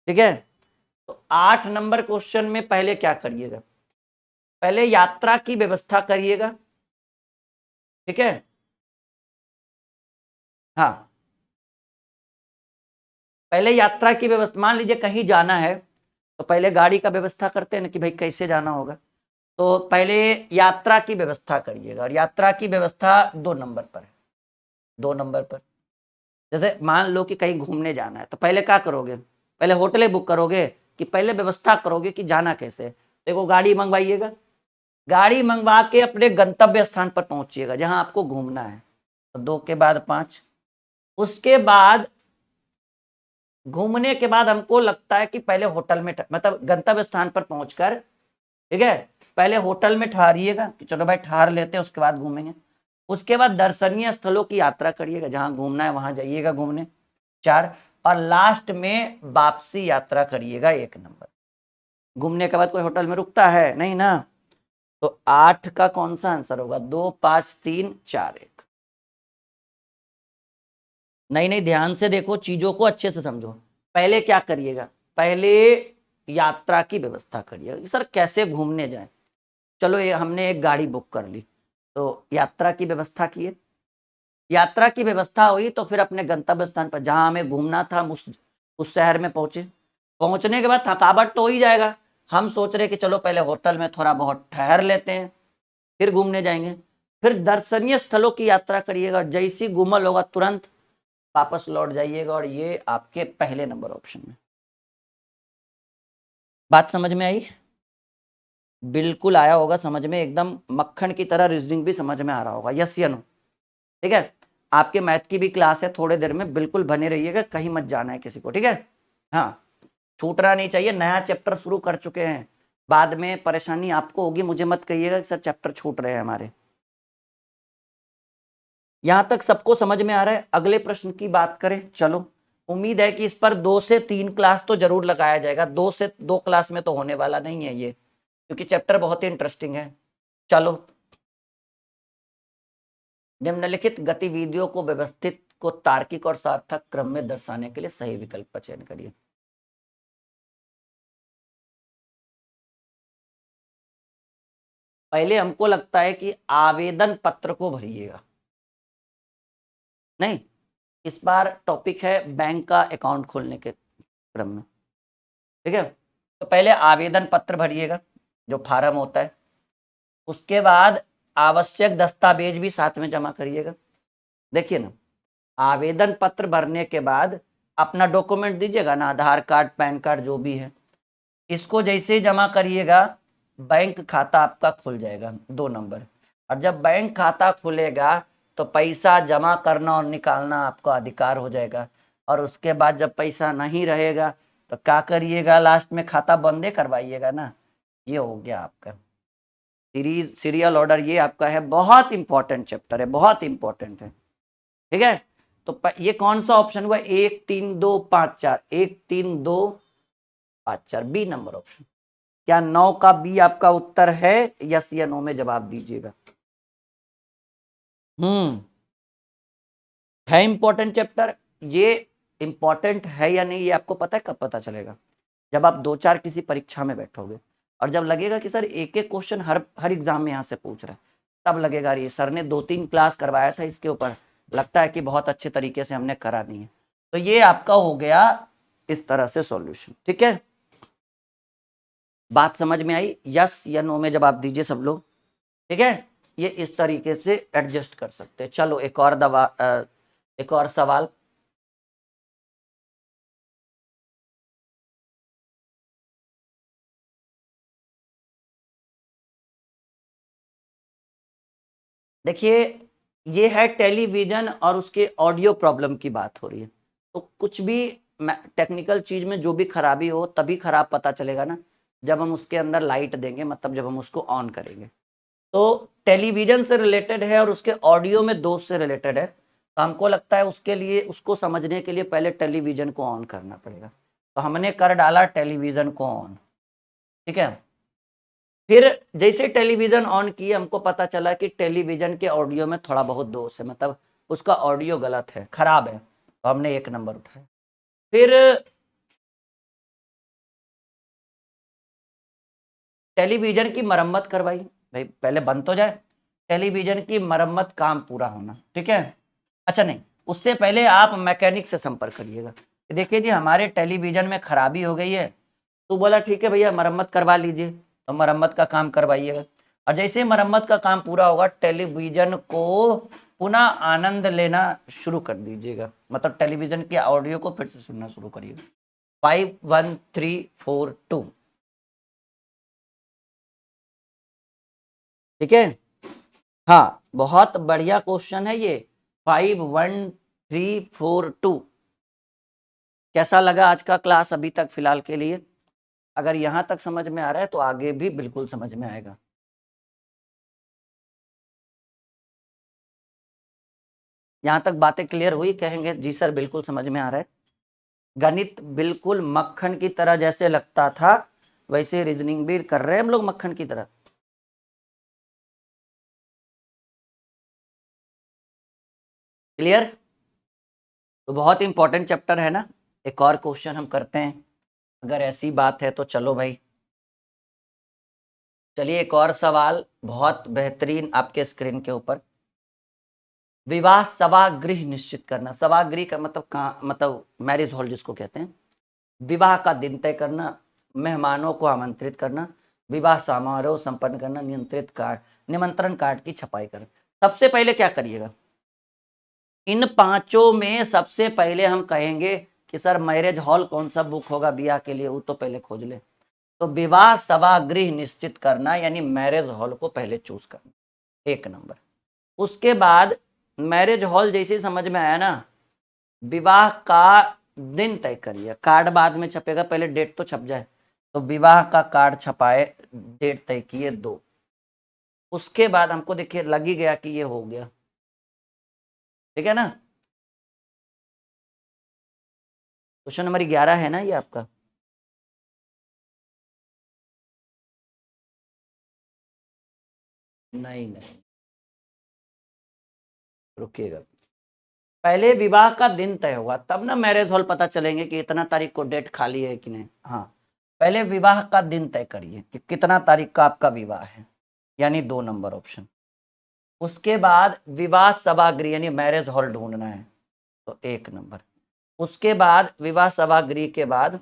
ठीक है। तो 8 नंबर क्वेश्चन में पहले क्या करिएगा, पहले यात्रा की व्यवस्था करिएगा, ठीक है। हाँ पहले यात्रा की व्यवस्था, मान लीजिए कहीं जाना है तो पहले गाड़ी का व्यवस्था करते हैं ना कि भाई कैसे जाना होगा, तो पहले यात्रा की व्यवस्था करिएगा। और यात्रा की व्यवस्था 2 नंबर पर है, 2 नंबर पर। जैसे मान लो कि कहीं घूमने जाना है तो पहले क्या करोगे, पहले होटलें बुक करोगे कि पहले व्यवस्था करोगे कि जाना कैसे। देखो गाड़ी मंगवाइएगा, गाड़ी मंगवा के अपने गंतव्य स्थान पर पहुंचिएगा जहां आपको घूमना है, तो 2 के बाद 5। उसके बाद घूमने के बाद हमको लगता है कि पहले होटल में मतलब गंतव्य स्थान पर पहुंचकर, ठीक है, पहले होटल में ठहरिएगा कि चलो भाई ठहर लेते हैं उसके बाद घूमेंगे। उसके बाद दर्शनीय स्थलों की यात्रा करिएगा, जहां घूमना है वहां जाइएगा घूमने, 4। और लास्ट में वापसी यात्रा करिएगा, 1 नंबर। घूमने के बाद कोई होटल में रुकता है नहीं ना, तो 8 का कौन सा आंसर होगा, 2 5 3 4 1। नहीं नहीं ध्यान से देखो, चीजों को अच्छे से समझो। पहले क्या करिएगा, पहले यात्रा की व्यवस्था करिएगा। सर कैसे घूमने जाए, चलो ये हमने एक गाड़ी बुक कर ली, तो यात्रा की व्यवस्था की है, यात्रा की व्यवस्था हुई तो फिर अपने गंतव्य स्थान पर जहां हमें घूमना था हम उस शहर में पहुंचे। पहुंचने के बाद थकावट तो हो ही जाएगा, हम सोच रहे कि चलो पहले होटल में थोड़ा बहुत ठहर लेते हैं फिर घूमने जाएंगे। फिर दर्शनीय स्थलों की यात्रा करिएगा, जैसी गुमल होगा तुरंत वापस लौट जाइएगा, और ये आपके पहले नंबर ऑप्शन में। बात समझ में आई? बिल्कुल आया होगा समझ में, एकदम मक्खन की तरह रीजनिंग भी समझ में आ रहा होगा, यस या नो, ठीक है। आपके मैथ की भी क्लास है थोड़ी देर में, बिल्कुल बने रहिएगा, कहीं मत जाना है किसी को, ठीक है। हाँ छूटना नहीं चाहिए, नया चैप्टर शुरू कर चुके हैं, बाद में परेशानी आपको होगी, मुझे मत कहिएगा कि सर चैप्टर छूट रहे हैं हमारे। यहां तक सबको समझ में आ रहा है? अगले प्रश्न की बात करें, चलो। उम्मीद है कि इस पर 2 से 3 क्लास तो जरूर लगाया जाएगा, 2 से 2 क्लास में तो होने वाला नहीं है ये, क्योंकि चैप्टर बहुत ही इंटरेस्टिंग है। चलो, निम्नलिखित गतिविधियों को व्यवस्थित को तार्किक और सार्थक क्रम में दर्शाने के लिए सही विकल्प का चयन करिए। पहले हमको लगता है कि आवेदन पत्र को भरिएगा, नहीं, इस बार टॉपिक है बैंक का अकाउंट खोलने के क्रम में, ठीक है। तो पहले आवेदन पत्र भरिएगा, जो फार्म होता है। उसके बाद आवश्यक दस्तावेज भी साथ में जमा करिएगा। देखिए ना, आवेदन पत्र भरने के बाद अपना डॉक्यूमेंट दीजिएगा ना, आधार कार्ड, पैन कार्ड, जो भी है। इसको जैसे ही जमा करिएगा, बैंक खाता आपका खुल जाएगा, 2 नंबर। और जब बैंक खाता खुलेगा तो पैसा जमा करना और निकालना आपका अधिकार हो जाएगा। और उसके बाद जब पैसा नहीं रहेगा तो क्या करिएगा, लास्ट में खाता बंदे करवाइएगा ना। ये हो गया आपका सीरियल ऑर्डर। ये आपका है, बहुत इंपॉर्टेंट चैप्टर है, बहुत इंपॉर्टेंट है, ठीक है। तो ये कौन सा ऑप्शन हुआ, 1 3 2 5 4, 1 3 2 5 4, बी नंबर ऑप्शन। क्या 9 का बी आपका उत्तर है? यस या नो में जवाब दीजिएगा। है इंपॉर्टेंट चैप्टर। ये इंपॉर्टेंट है या नहीं, ये आपको पता है कब पता चलेगा, जब आप 2-4 किसी परीक्षा में बैठोगे और जब लगेगा कि सर एक एक क्वेश्चन हर एग्जाम में यहाँ से पूछ रहा है, तब लगेगा ये सर ने 2-3 क्लास करवाया था इसके ऊपर, लगता है कि बहुत अच्छे तरीके से हमने करा नहीं है। तो ये आपका हो गया इस तरह से सॉल्यूशन, ठीक है। बात समझ में आई? यस या नो में जवाब दीजिए सब लोग, ठीक है। ये इस तरीके से एडजस्ट कर सकते हैं। चलो एक और सवाल। देखिए, ये है टेलीविजन और उसके ऑडियो प्रॉब्लम की बात हो रही है। तो कुछ भी टेक्निकल चीज में जो भी खराबी हो, तभी खराब पता चलेगा ना जब हम उसके अंदर लाइट देंगे, मतलब जब हम उसको ऑन करेंगे। तो टेलीविजन से रिलेटेड है और उसके ऑडियो में दोष से रिलेटेड है। तो हमको लगता है उसके लिए, उसको समझने के लिए पहले टेलीविजन को ऑन करना पड़ेगा। तो हमने कर डाला टेलीविजन को ऑन, ठीक है। फिर जैसे टेलीविजन ऑन किए, हमको पता चला कि टेलीविजन के ऑडियो में थोड़ा बहुत दोष है, मतलब उसका ऑडियो गलत है, खराब है। तो हमने 1 नंबर उठाया। फिर टेलीविजन की मरम्मत करवाई, भाई पहले बंद तो जाए, टेलीविजन की मरम्मत काम पूरा होना, ठीक है। अच्छा नहीं, उससे पहले आप मैकेनिक से संपर्क करिएगा। देखिए जी, हमारे टेलीविजन में खराबी हो गई है। तो बोला ठीक है भैया, मरम्मत करवा लीजिए। तो मरम्मत का काम करवाइएगा। और जैसे मरम्मत का काम पूरा होगा, टेलीविजन को पुनः आनंद लेना शुरू कर दीजिएगा, मतलब टेलीविजन के ऑडियो को फिर से सुनना शुरू करिएगा। 5 1 3 4 2, ठीक है। हाँ, बहुत बढ़िया क्वेश्चन है ये। 5 1 3 4 2। कैसा लगा आज का क्लास अभी तक फिलहाल के लिए? अगर यहां तक समझ में आ रहा है तो आगे भी बिल्कुल समझ में आएगा। यहां तक बातें क्लियर हुई? कहेंगे जी सर बिल्कुल समझ में आ रहा है। गणित बिल्कुल मक्खन की तरह जैसे लगता था, वैसे रीजनिंग भी कर रहे हैं हम लोग मक्खन की तरह। क्लियर? तो बहुत इंपॉर्टेंट चैप्टर है ना। एक और क्वेश्चन हम करते हैं, अगर ऐसी बात है तो। चलो भाई, चलिए एक और सवाल बहुत बेहतरीन आपके स्क्रीन के ऊपर। विवाह सभागृह निश्चित करना। सभागृह का मतलब कहाँ, मतलब मैरिज हॉल जिसको कहते हैं। विवाह का दिन तय करना, मेहमानों को आमंत्रित करना, विवाह समारोह संपन्न करना, निमंत्रण कार्ड की छपाई करना। सबसे पहले क्या करिएगा, इन पांचों में सबसे पहले हम कहेंगे कि सर मैरिज हॉल कौन सा बुक होगा ब्याह के लिए, वो तो पहले खोज ले। तो विवाह सभागृह निश्चित करना यानी मैरिज हॉल को पहले चूज करना, 1 नंबर। उसके बाद मैरिज हॉल जैसे समझ में आया ना, विवाह का दिन तय करिए। कार्ड बाद में छपेगा, पहले डेट तो छप जाए। तो विवाह का कार्ड छपाए, डेट तय किए 2। उसके बाद हमको देखिए लग ही गया कि ये हो गया, ठीक है ना। क्वेश्चन नंबर 11 है ना ये आपका। नहीं नहीं, रुकिएगा, पहले विवाह का दिन तय होगा तब ना मैरिज हॉल पता चलेंगे कि इतना तारीख को डेट खाली है कि नहीं। हाँ, पहले विवाह का दिन तय करिए कि कितना तारीख का आपका विवाह है, यानी 2 नंबर ऑप्शन। उसके बाद विवाह सभागृह यानी मैरिज हॉल ढूंढना है, तो 1 नंबर। उसके बाद विवाह सभागृह के बाद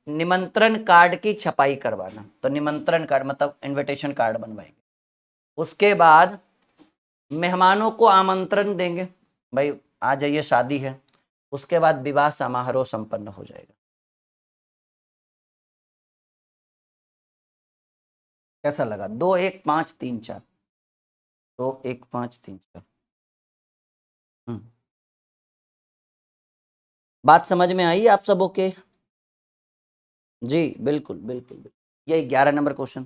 निमंत्रण कार्ड की छपाई करवाना, तो निमंत्रण कार्ड मतलब इनविटेशन कार्ड बनवाएंगे। उसके बाद मेहमानों को आमंत्रण देंगे, भाई आ जाइए शादी है। उसके बाद विवाह समारोह संपन्न हो जाएगा। कैसा लगा? 2 1 5 3 4, 2 1 5 3 4। बात समझ में आई आप सबों के? जी बिल्कुल बिल्कुल बिल्कुल। ये 11 नंबर क्वेश्चन,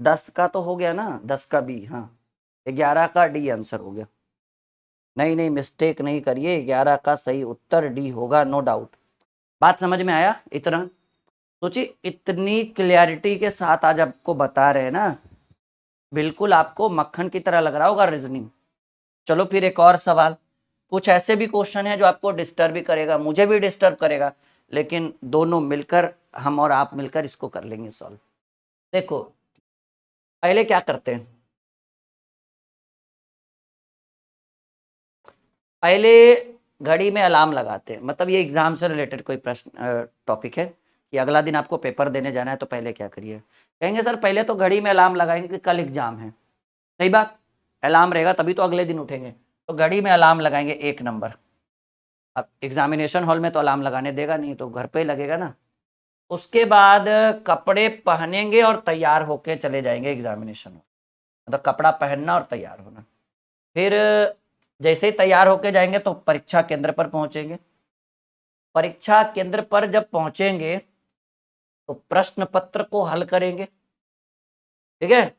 10 का तो हो गया ना, 10 का बी, हाँ 11 का डी आंसर हो गया। नहीं नहीं, मिस्टेक नहीं करिए, 11 का सही उत्तर डी होगा, नो डाउट। बात समझ में आया? इतना सोचिए, इतनी क्लियरिटी के साथ आज आपको बता रहे हैं ना, बिल्कुल आपको मक्खन की तरह लग रहा होगा रीजनिंग। चलो फिर एक और सवाल, कुछ ऐसे भी क्वेश्चन है जो आपको डिस्टर्ब भी करेगा, मुझे भी डिस्टर्ब करेगा, लेकिन दोनों मिलकर, हम और आप मिलकर इसको कर लेंगे सॉल्व। देखो पहले क्या करते हैं, पहले घड़ी में अलार्म लगाते हैं, मतलब ये एग्जाम से रिलेटेड कोई प्रश्न टॉपिक है कि अगला दिन आपको पेपर देने जाना है, तो पहले क्या करिए, कहेंगे सर पहले तो घड़ी में अलार्म लगाएंगे कि कल एग्जाम है। सही बात, अलार्म रहेगा तभी तो अगले दिन उठेंगे, तो घड़ी में अलार्म लगाएंगे 1 नंबर। अब एग्जामिनेशन हॉल में तो अलार्म लगाने देगा नहीं, तो घर पे ही लगेगा ना। उसके बाद कपड़े पहनेंगे और तैयार होके चले जाएंगे एग्जामिनेशन हॉल, मतलब कपड़ा पहनना और तैयार होना। फिर जैसे ही तैयार होके जाएंगे तो परीक्षा केंद्र पर पहुंचेंगे। परीक्षा केंद्र पर जब पहुंचेंगे तो प्रश्न पत्र को हल करेंगे, ठीक है।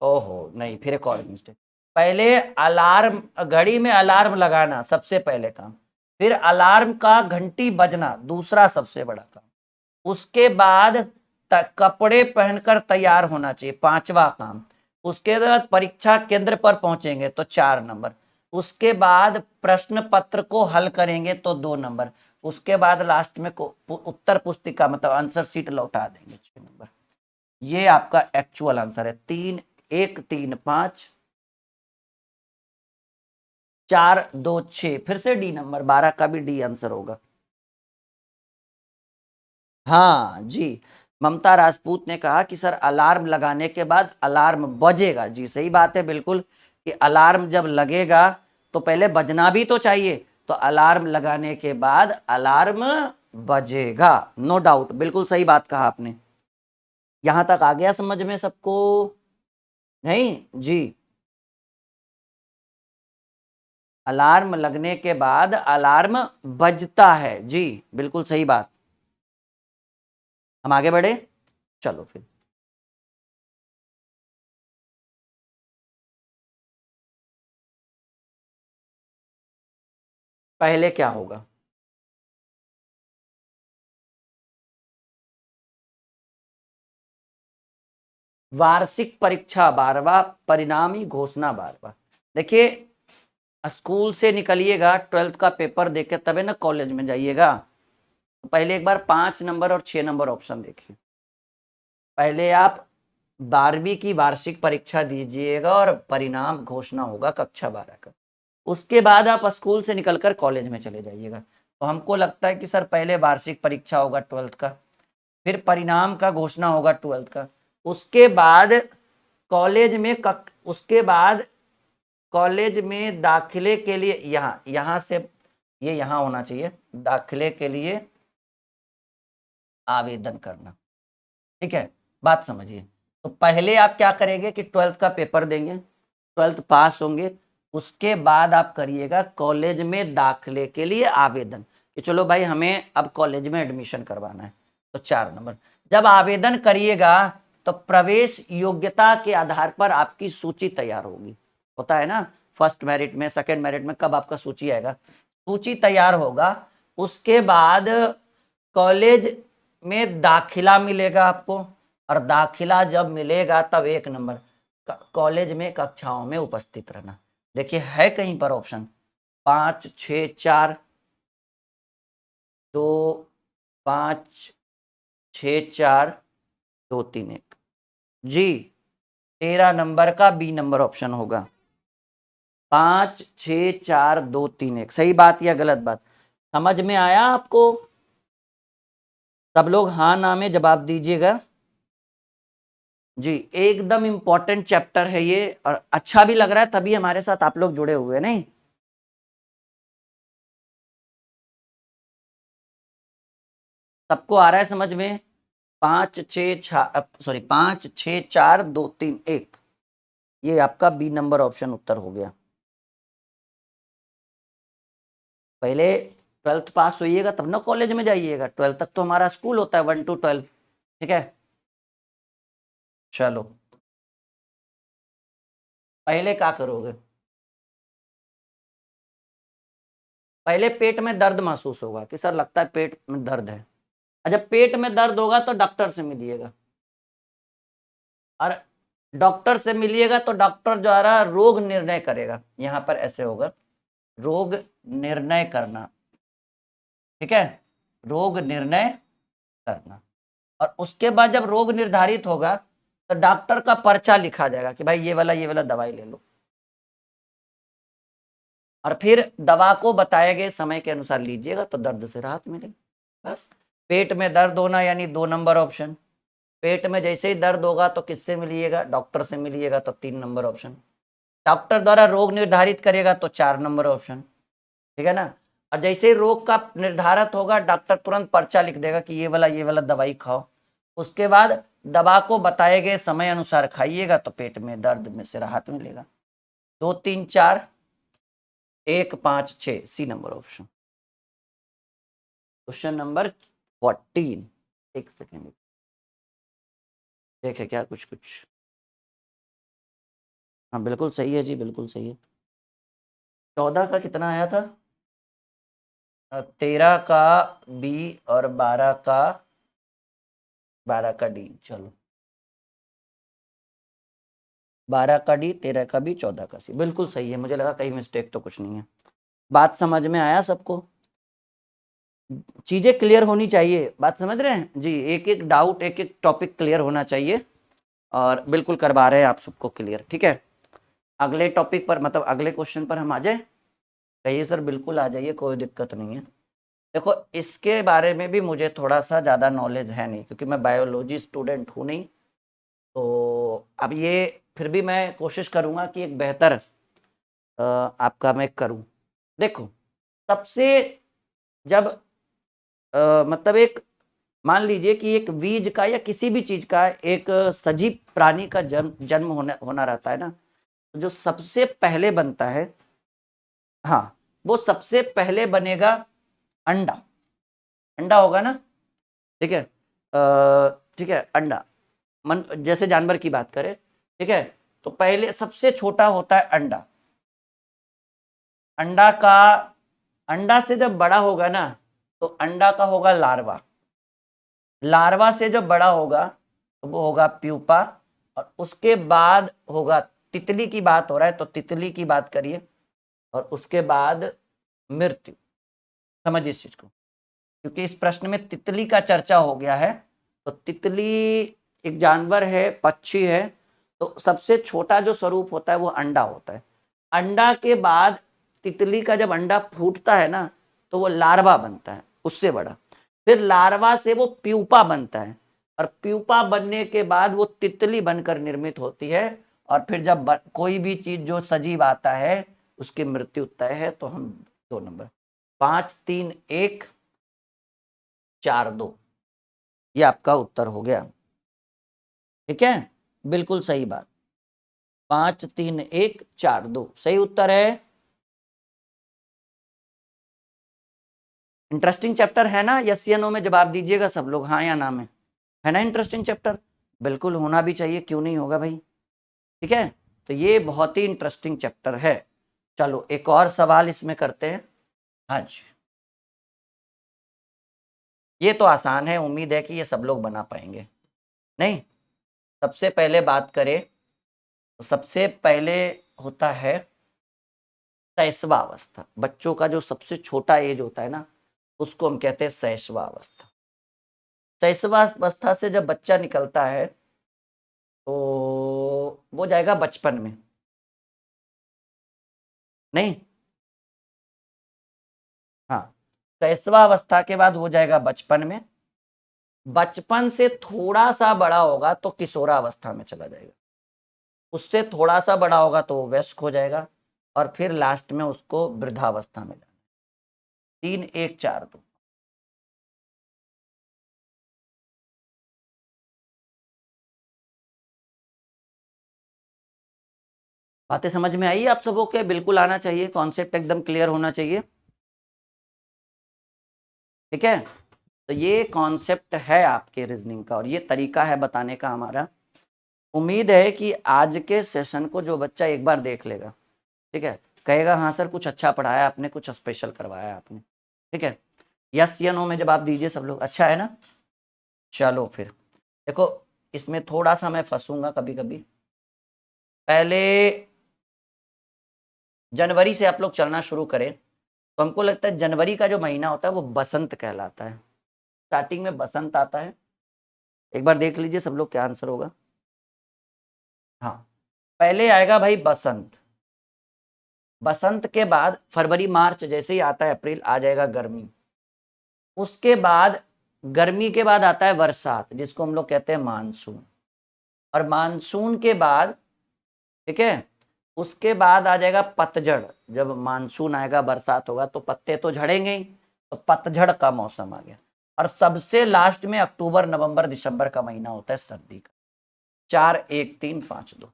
ओहो नहीं, फिर एक और मिस्टेक, पहले अलार्म, घड़ी में अलार्म लगाना सबसे पहले काम, फिर अलार्म का घंटी बजना दूसरा सबसे बड़ा काम, उसके बाद कपड़े पहनकर तैयार होना चाहिए 5वां काम, उसके बाद परीक्षा केंद्र पर पहुंचेंगे तो 4 नंबर, उसके बाद प्रश्न पत्र को हल करेंगे तो 2 नंबर, उसके बाद लास्ट में उत्तर पुस्तिका मतलब आंसर शीट लौटा देंगे 6 नंबर। ये आपका एक्चुअल आंसर है। 3 1 3 5 4 2 6, फिर से डी नंबर, 12 का भी डी आंसर होगा। हाँ जी, ममता राजपूत ने कहा कि सर अलार्म लगाने के बाद अलार्म बजेगा। जी सही बात है बिल्कुल, कि अलार्म जब लगेगा तो पहले बजना भी तो चाहिए, तो अलार्म लगाने के बाद अलार्म बजेगा, नो डाउट, बिल्कुल सही बात कहा आपने। यहां तक आ गया समझ में सबको? नहीं जी, अलार्म लगने के बाद अलार्म बजता है, जी बिल्कुल सही बात। हम आगे बढ़े, चलो फिर। पहले क्या होगा, वार्षिक परीक्षा 12वां, परिणामी घोषणा 12वां। देखिए स्कूल से निकलिएगा, 12th का पेपर देके तबे ना कॉलेज में जाइएगा, तो पहले एक बार 5 नंबर और 6 नंबर ऑप्शन देखिए। पहले आप 12वीं की वार्षिक परीक्षा दीजिएगा और परिणाम घोषणा होगा कक्षा 12 का, उसके बाद आप स्कूल से निकलकर कॉलेज में चले जाइएगा। तो हमको लगता है कि सर पहले वार्षिक परीक्षा होगा 12th का, फिर परिणाम का घोषणा होगा 12th का, उसके बाद कॉलेज में उसके बाद कॉलेज में दाखिले के लिए यहाँ से ये यहाँ होना चाहिए, दाखिले के लिए आवेदन करना, ठीक है। बात समझिए, तो पहले आप क्या करेंगे कि 12th का पेपर देंगे, 12th पास होंगे, उसके बाद आप करिएगा कॉलेज में दाखिले के लिए आवेदन, कि चलो भाई हमें अब कॉलेज में एडमिशन करवाना है, तो 4 नंबर। जब आवेदन करिएगा तो प्रवेश योग्यता के आधार पर आपकी सूची तैयार होगी, होता है ना, फर्स्ट मेरिट में, सेकंड मेरिट में, कब आपका सूची आएगा, सूची तैयार होगा। उसके बाद कॉलेज में दाखिला मिलेगा आपको, और दाखिला जब मिलेगा तब 1 नंबर। कॉलेज में कक्षाओं में उपस्थित रहना। देखिए है कहीं पर ऑप्शन 5 6 4 2 5 6 4 2 3 1 जी 13 नंबर का बी नंबर ऑप्शन होगा। 5 6 4 2 3 1 सही बात या गलत बात समझ में आया आपको? सब लोग हाँ ना में जवाब दीजिएगा जी। एकदम इंपॉर्टेंट चैप्टर है ये और अच्छा भी लग रहा है, तभी हमारे साथ आप लोग जुड़े हुए नहीं। सबको आ रहा है समझ में? 5 6 4 2 3 1 ये आपका बी नंबर ऑप्शन उत्तर हो गया। पहले 12th पास होइएगा तब ना कॉलेज में जाइएगा। 12th तक तो हमारा स्कूल होता है 1 to 12। ठीक है चलो पहले क्या करोगे? पहले पेट में दर्द महसूस होगा कि सर लगता है पेट में दर्द है। अच्छा पेट में दर्द होगा तो डॉक्टर से मिलिएगा और डॉक्टर से मिलिएगा तो डॉक्टर द्वारा रोग निर्णय करेगा। यहां पर ऐसे होगा रोग निर्णय करना। ठीक है रोग निर्णय करना और उसके बाद जब रोग निर्धारित होगा तो डॉक्टर का पर्चा लिखा जाएगा कि भाई ये वाला दवाई ले लो और फिर दवा को बताए गए समय के अनुसार लीजिएगा तो दर्द से राहत मिलेगी। बस पेट में दर्द होना यानी 2 नंबर ऑप्शन। पेट में जैसे ही दर्द होगा तो किससे मिलिएगा? डॉक्टर से मिलिएगा तो 3 नंबर ऑप्शन। डॉक्टर द्वारा रोग निर्धारित करेगा तो 4 नंबर ऑप्शन। ठीक है ना। और जैसे ही रोग का निर्धारित होगा डॉक्टर तुरंत पर्चा लिख देगा कि ये वाला दवाई खाओ। उसके बाद दवा को बताए गए समय अनुसार खाइएगा तो पेट में दर्द में से राहत मिलेगा। 2 3 4 1 5 6 C number option. Question number 14 एक सेकेंड देखे क्या कुछ हाँ बिल्कुल सही है जी बिल्कुल सही है। 14 का कितना आया था? 13 का बी और 12 का डी। चलो 12 का डी 13 का बी 14 का सी बिल्कुल सही है। मुझे लगा कहीं मिस्टेक तो कुछ नहीं है। बात समझ में आया सबको? चीजें क्लियर होनी चाहिए। बात समझ रहे हैं जी? एक एक डाउट एक एक टॉपिक क्लियर होना चाहिए और बिल्कुल करवा रहे हैं आप सबको क्लियर। ठीक है अगले टॉपिक पर मतलब अगले क्वेश्चन पर हम आ जाए। कहिए सर बिल्कुल आ जाइए कोई दिक्कत नहीं है। देखो इसके बारे में भी मुझे थोड़ा सा ज़्यादा नॉलेज है नहीं क्योंकि मैं बायोलॉजी स्टूडेंट हूँ नहीं। तो अब ये फिर भी मैं कोशिश करूँगा कि एक बेहतर आपका मैं करूँ। देखो सबसे जब मतलब एक मान लीजिए कि एक बीज का या किसी भी चीज का एक सजीव प्राणी का जन्म होना रहता है ना जो सबसे पहले बनता है हाँ वो सबसे पहले बनेगा अंडा। अंडा होगा ना। ठीक है ठीक है अंडा मन जैसे जानवर की बात करें। ठीक है तो पहले सबसे छोटा होता है अंडा। अंडा का अंडा से जब बड़ा होगा ना तो अंडा का होगा लार्वा। लार्वा से जब बड़ा होगा तो वो होगा प्यूपा और उसके बाद होगा तितली की बात हो रहा है तो तितली की बात करिए और उसके बाद मृत्यु। समझिए इस चीज को क्योंकि इस प्रश्न में तितली का चर्चा हो गया है। तो तितली एक जानवर है पक्षी है तो सबसे छोटा जो स्वरूप होता है वो अंडा होता है। अंडा के बाद तितली का जब अंडा फूटता है ना तो वो लार्वा बनता है उससे बड़ा। फिर लार्वा से वो प्यूपा बनता है और प्यूपा बनने के बाद वो तितली बनकर निर्मित होती है। और फिर जब कोई भी चीज जो सजीव आता है उसकी मृत्यु तय है। तो हम 2 नंबर 5 3 1 4 2 ये आपका उत्तर हो गया। ठीक है बिल्कुल सही बात 5 3 1 4 2 सही उत्तर है। इंटरेस्टिंग चैप्टर है ना? यस या नो में जवाब दीजिएगा सब लोग हाँ या ना में। है ना इंटरेस्टिंग चैप्टर? बिल्कुल होना भी चाहिए क्यों नहीं होगा भाई। ठीक है तो ये बहुत ही इंटरेस्टिंग चैप्टर है। चलो एक और सवाल इसमें करते हैं। हाँ जी ये तो आसान है उम्मीद है कि ये सब लोग बना पाएंगे। नहीं सबसे पहले बात करें तो सबसे पहले होता है शैशवा अवस्था। बच्चों का जो सबसे छोटा एज होता है ना, उसको हम कहते हैं शैशवा अवस्था। शैशवा अवस्था से जब बच्चा निकलता है तो वो जाएगा बचपन में। नहीं, हाँ, शैशवा अवस्था के बाद हो जाएगा बचपन में। बचपन से थोड़ा सा बड़ा होगा तो किशोरावस्था में चला जाएगा। उससे थोड़ा सा बड़ा होगा तो वो वयस्क हो जाएगा, और फिर लास्ट में उसको वृद्धावस्था में जाना। 3 1 4 2। बातें समझ में आई आप सबों के? बिल्कुल आना चाहिए, कॉन्सेप्ट एकदम क्लियर होना चाहिए। ठीक है, तो ये कॉन्सेप्ट है आपके रीजनिंग का और ये तरीका है बताने का हमारा। उम्मीद है कि आज के सेशन को जो बच्चा एक बार देख लेगा, ठीक है, कहेगा हाँ सर कुछ अच्छा पढ़ाया आपने, कुछ स्पेशल करवाया आपने। ठीक है, यस या नो में जवाब दीजिए सब लोग। अच्छा है ना? चलो फिर देखो, इसमें थोड़ा सा मैं फंसूंगा कभी कभी। पहले जनवरी से आप लोग चलना शुरू करें तो हमको लगता है जनवरी का जो महीना होता है वो बसंत कहलाता है। स्टार्टिंग में बसंत आता है। एक बार देख लीजिए सब लोग क्या आंसर होगा। हाँ, पहले आएगा भाई बसंत। बसंत के बाद फरवरी मार्च जैसे ही आता है अप्रैल, आ जाएगा गर्मी। उसके बाद गर्मी के बाद आता है बरसात, जिसको हम लोग कहते हैं मानसून। और मानसून के बाद, ठीक है, उसके बाद आ जाएगा पतझड़। जब मानसून आएगा, बरसात होगा तो पत्ते तो झड़ेंगे ही, तो पतझड़ का मौसम आ गया। और सबसे लास्ट में अक्टूबर नवंबर दिसंबर का महीना होता है सर्दी का। 4 1 3 5 2।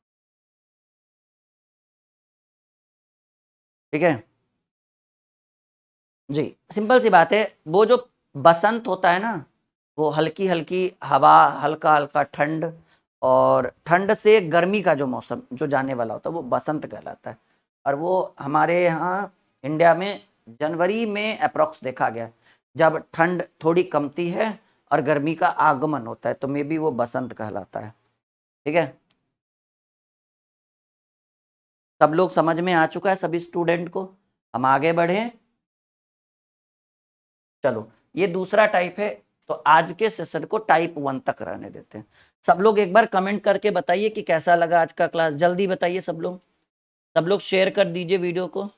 ठीक है जी, सिंपल सी बात है। वो जो बसंत होता है ना, वो हल्की हल्की हवा, हल्का हल्का ठंड, और ठंड से गर्मी का जो मौसम जो जाने वाला होता है वो बसंत कहलाता है। और वो हमारे यहाँ इंडिया में जनवरी में अप्रोक्स देखा गया, जब ठंड थोड़ी कमती है और गर्मी का आगमन होता है, तो मे बी वो बसंत कहलाता है। ठीक है, सब लोग समझ में आ चुका है सभी स्टूडेंट को? हम आगे बढ़े। चलो, ये दूसरा टाइप है, तो आज के सेशन को टाइप 1 तक रहने देते हैं। सब लोग एक बार कमेंट करके बताइए कि कैसा लगा आज का क्लास। जल्दी बताइए सब लोग, शेयर कर दीजिए वीडियो को।